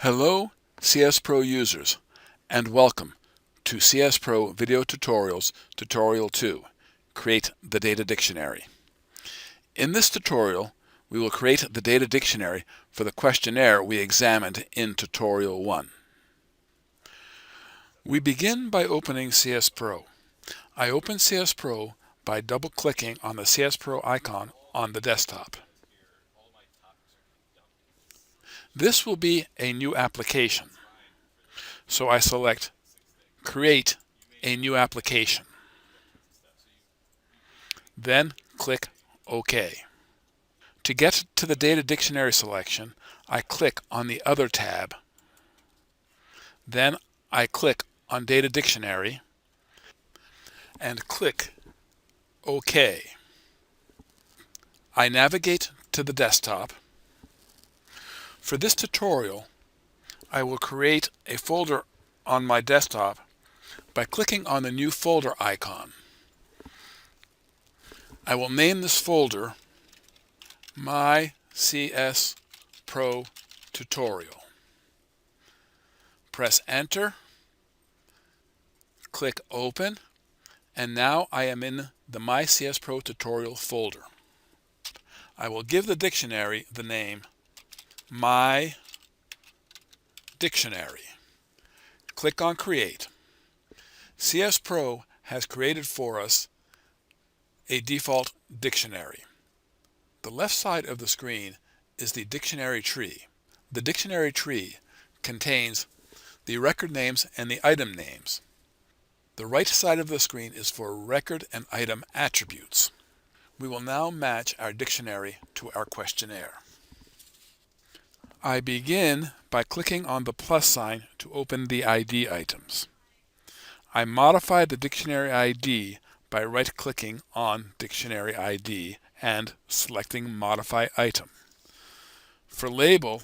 Hello, CSPro users, and welcome to CSPro Video Tutorials Tutorial 2, Create the Data Dictionary. In this tutorial, we will create the data dictionary for the questionnaire we examined in Tutorial 1. We begin by opening CSPro. I open CSPro by double-clicking on the CSPro icon on the desktop. This will be a new application, so I select Create a new application. Then click OK. To get to the data dictionary selection, I click on the Other tab. Then I click on Data Dictionary and click OK. I navigate to the desktop. For this tutorial, I will create a folder on my desktop by clicking on the New Folder icon. I will name this folder My CSPro Tutorial. Press Enter, click Open, and now I am in the My CSPro Tutorial folder. I will give the dictionary the name My Dictionary. Click on Create. CSPro has created for us a default dictionary. The left side of the screen is the dictionary tree. The dictionary tree contains the record names and the item names. The right side of the screen is for record and item attributes. We will now match our dictionary to our questionnaire. I begin by clicking on the plus sign to open the ID items. I modify the dictionary ID by right-clicking on Dictionary ID and selecting Modify Item. For label,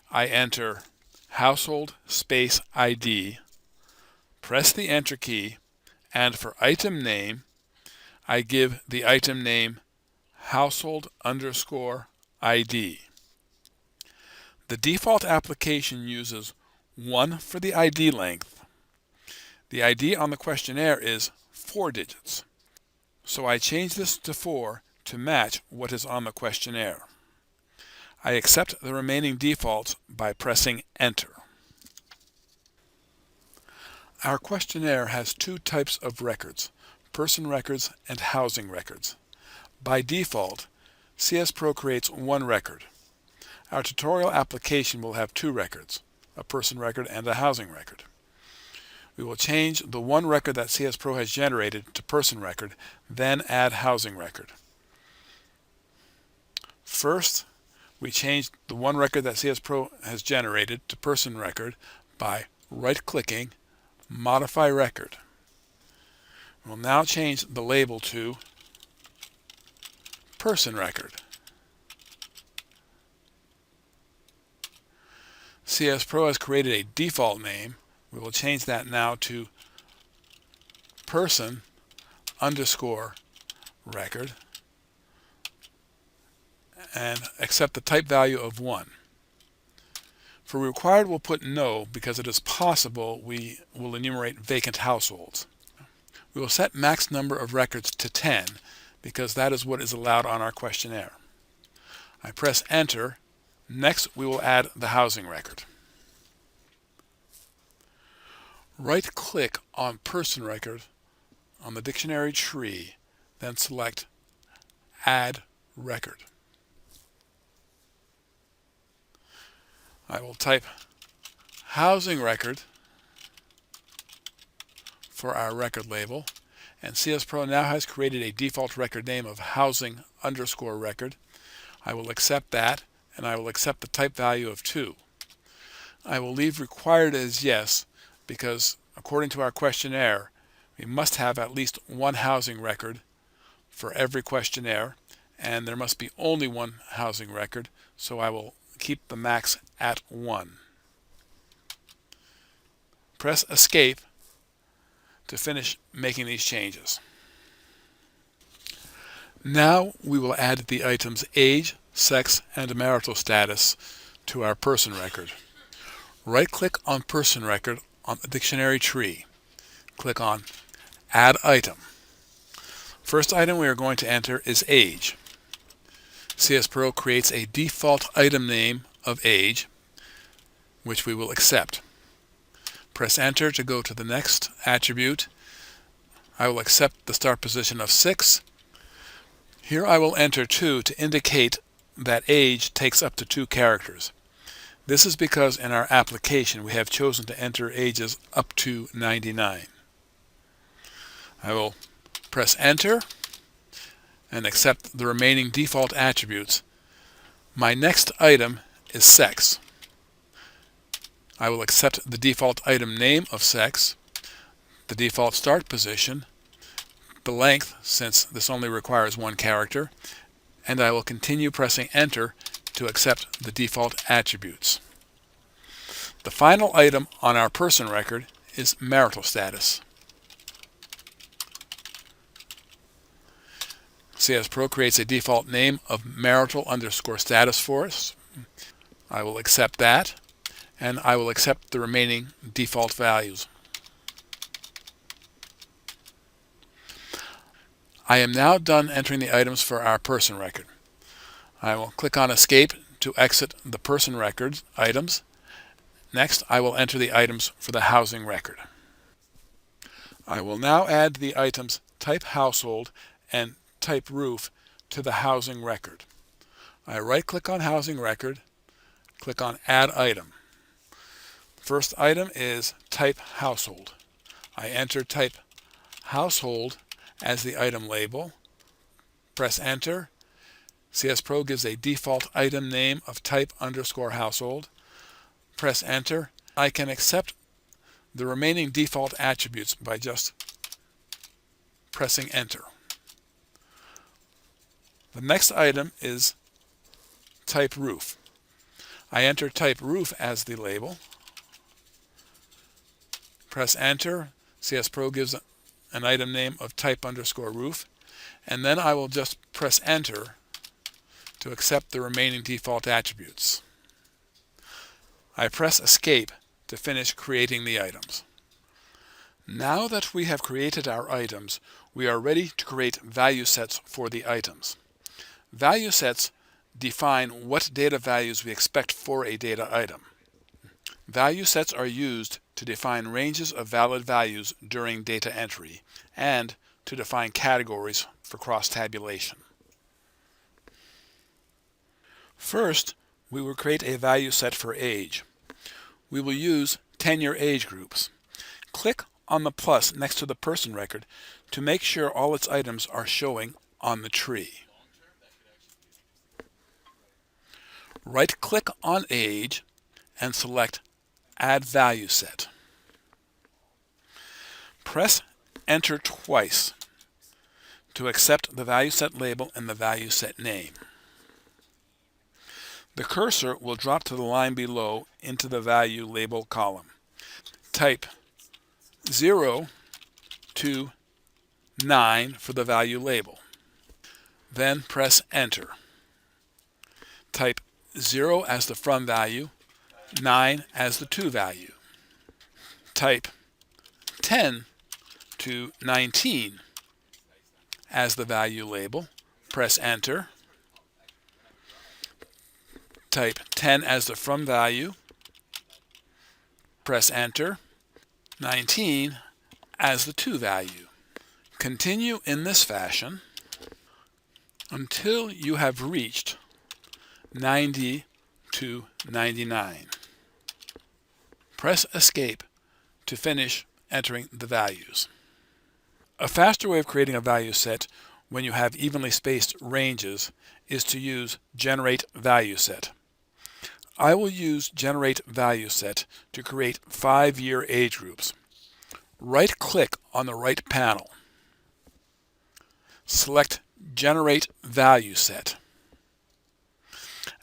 I enter Household Space ID, press the Enter key, and for item name, I give the item name Household_ID. The default application uses 1 for the ID length. The ID on the questionnaire is 4 digits, so I change this to 4 to match what is on the questionnaire. I accept the remaining defaults by pressing Enter. Our questionnaire has 2 types of records, person records and housing records. By default, CSPro creates 1 record. Our tutorial application will have 2 records, a person record and a housing record. We will change the 1 record that CSPro has generated to person record, then add housing record. First, we change the 1 record that CSPro has generated to person record by right-clicking Modify Record. We'll now change the label to person record. CSPro has created a default name. We will change that now to person_record and accept the type value of 1. For required, we'll put no because it is possible we will enumerate vacant households. We will set max number of records to 10 because that is what is allowed on our questionnaire. I press Enter. Next, we will add the housing record. Right-click on Person Record on the dictionary tree, then select Add Record. I will type housing record for our record label, and CSPro now has created a default record name of housing_record. I will accept that, and I will accept the type value of 2. I will leave required as yes, because according to our questionnaire, we must have at least 1 housing record for every questionnaire, and there must be only 1 housing record, so I will keep the max at 1. Press Escape to finish making these changes. Now we will add the items age, sex, and marital status to our person record. Right-click on Person Record on the dictionary tree. Click on Add Item. First item we are going to enter is age. CSPro creates a default item name of age, which we will accept. Press Enter to go to the next attribute. I will accept the start position of 6. Here I will enter 2 to indicate that age takes up to 2 characters. This is because in our application we have chosen to enter ages up to 99. I will press Enter and accept the remaining default attributes. My next item is sex. I will accept the default item name of sex, the default start position, the length, since this only requires 1 character, and I will continue pressing Enter to accept the default attributes. The final item on our person record is marital status. CSPro creates a default name of marital_status for us. I will accept that, and I will accept the remaining default values. I am now done entering the items for our person record. I will click on Escape to exit the person record items. Next, I will enter the items for the housing record. I will now add the items Type Household and Type Roof to the housing record. I right-click on Housing Record, click on Add Item. First item is Type Household. I enter Type Household as the item label. Press Enter. CSPro gives a default item name of type_household. Press Enter. I can accept the remaining default attributes by just pressing Enter. The next item is Type Roof. I enter Type Roof as the label. Press Enter. CSPro gives an item name of type_roof, and then I will just press Enter to accept the remaining default attributes. I press Escape to finish creating the items. Now that we have created our items, we are ready to create value sets for the items. Value sets define what data values we expect for a data item. Value sets are used to define ranges of valid values during data entry and to define categories for cross-tabulation. First, we will create a value set for age. We will use 10-year age groups. Click on the plus next to the person record to make sure all its items are showing on the tree. Right-click on age and select Add Value Set. Press Enter twice to accept the value set label and the value set name. The cursor will drop to the line below into the value label column. Type 0 to 9 for the value label. Then press Enter. Type 0 as the from value, 9 as the to value. Type 10 to 19 as the value label. Press Enter. Type 10 as the from value. Press Enter. 19 as the to value. Continue in this fashion until you have reached 90 to 99. Press Escape to finish entering the values. A faster way of creating a value set when you have evenly spaced ranges is to use Generate Value Set. I will use Generate Value Set to create 5-year age groups. Right-click on the right panel. Select Generate Value Set.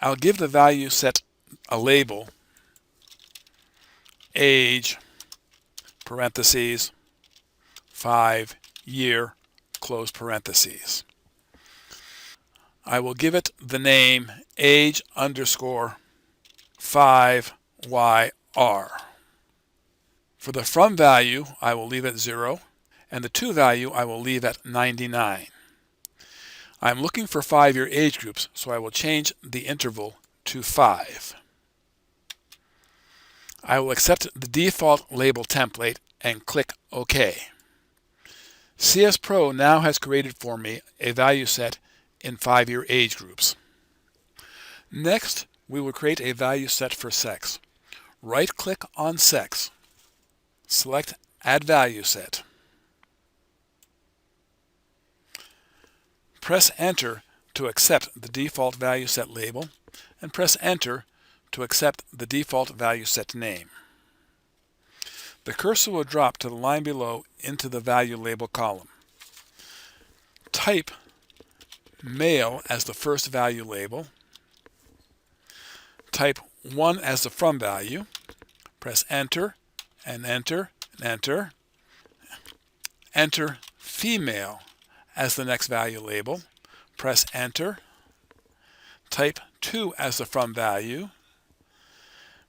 I'll give the value set a label, age, parentheses, 5-year, close parentheses. I will give it the name age_5YR. R. For the from value, I will leave at 0, and the to value I will leave at 99. I'm looking for 5-year age groups, so I will change the interval to 5. I will accept the default label template and click OK. CSPro now has created for me a value set in 5-year age groups. Next, we will create a value set for sex. Right-click on sex. Select Add Value Set. Press Enter to accept the default value set label, and press Enter to accept the default value set name. The cursor will drop to the line below into the value label column. Type male as the first value label. Type 1 as the from value. Press Enter and Enter and Enter. Enter female as the next value label. Press Enter. Type 2 as the from value.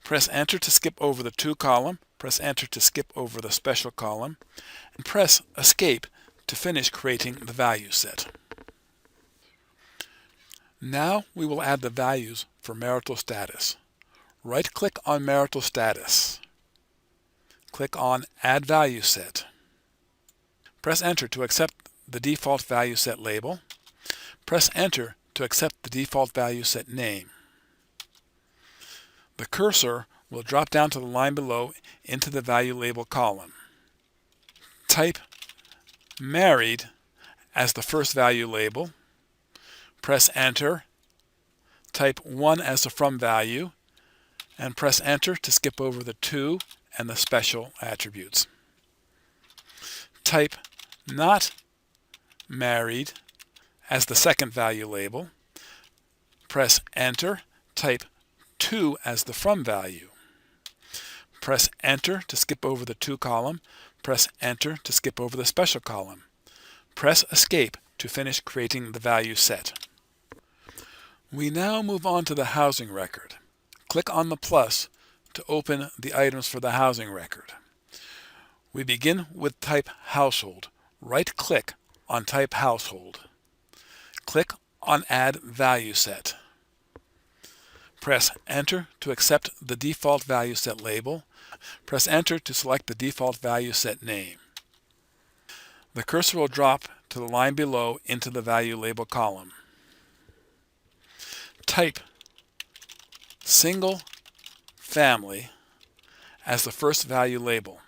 Press Enter to skip over the to column. Press Enter to skip over the special column. And press Escape to finish creating the value set. Now we will add the values for marital status. Right-click on marital status. Click on Add Value Set. Press Enter to accept the default value set label. Press Enter to accept the default value set name. The cursor will drop down to the line below into the value label column. Type married as the first value label. Press Enter. Type 1 as the from value, and press Enter to skip over the to and the special attributes. Type not married as the second value label. Press Enter. Type 2 as the from value. Press Enter to skip over the to column. Press Enter to skip over the special column. Press Escape to finish creating the value set. We now move on to the housing record. Click on the plus to open the items for the housing record. We begin with Type Household. Right-click on Type Household. Click on Add Value Set. Press Enter to accept the default value set label. Press Enter to select the default value set name. The cursor will drop to the line below into the value label column. Type single family as the first value label.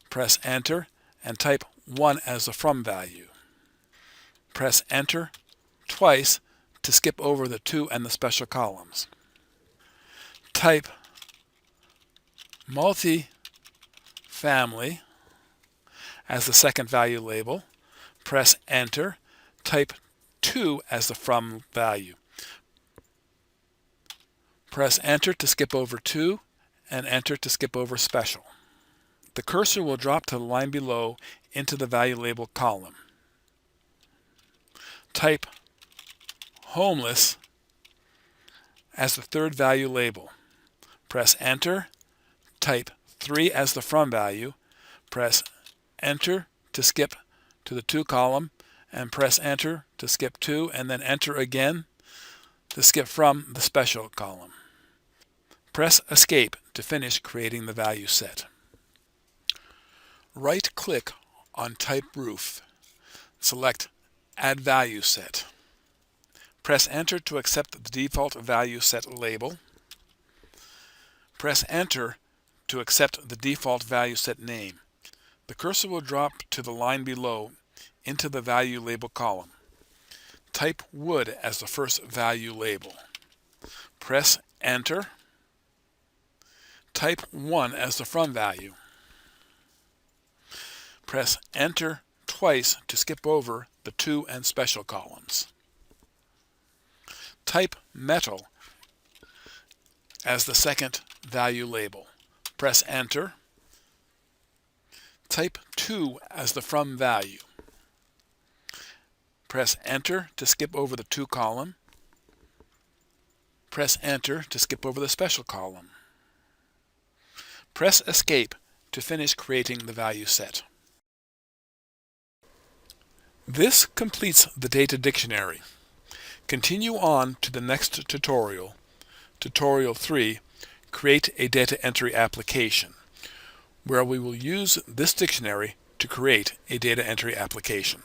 Press Enter and type 1 as the from value. Press Enter twice to skip over the to and the special columns. Type multi-family as the second value label. Press Enter. Type 2 as the from value. Press Enter to skip over to and Enter to skip over special. The cursor will drop to the line below into the value label column. Type homeless as the third value label. Press Enter. Type 3 as the from value. Press Enter to skip to the to column, and press Enter to skip to, and then Enter again to skip from the special column. Press Escape to finish creating the value set. Right-click on Type Roof. Select Add Value Set. Press Enter to accept the default value set label. Press Enter to accept the default value set name. The cursor will drop to the line below into the value label column. Type Wood as the first value label. Press Enter. Type 1 as the from value. Press Enter twice to skip over the to and special columns. Type Metal as the second value label. Press Enter. Type 2 as the from value. Press Enter to skip over the to column. Press Enter to skip over the special column. Press Escape to finish creating the value set. This completes the data dictionary. Continue on to the next tutorial, Tutorial 3, Create a Data Entry Application, where we will use this dictionary to create a data entry application.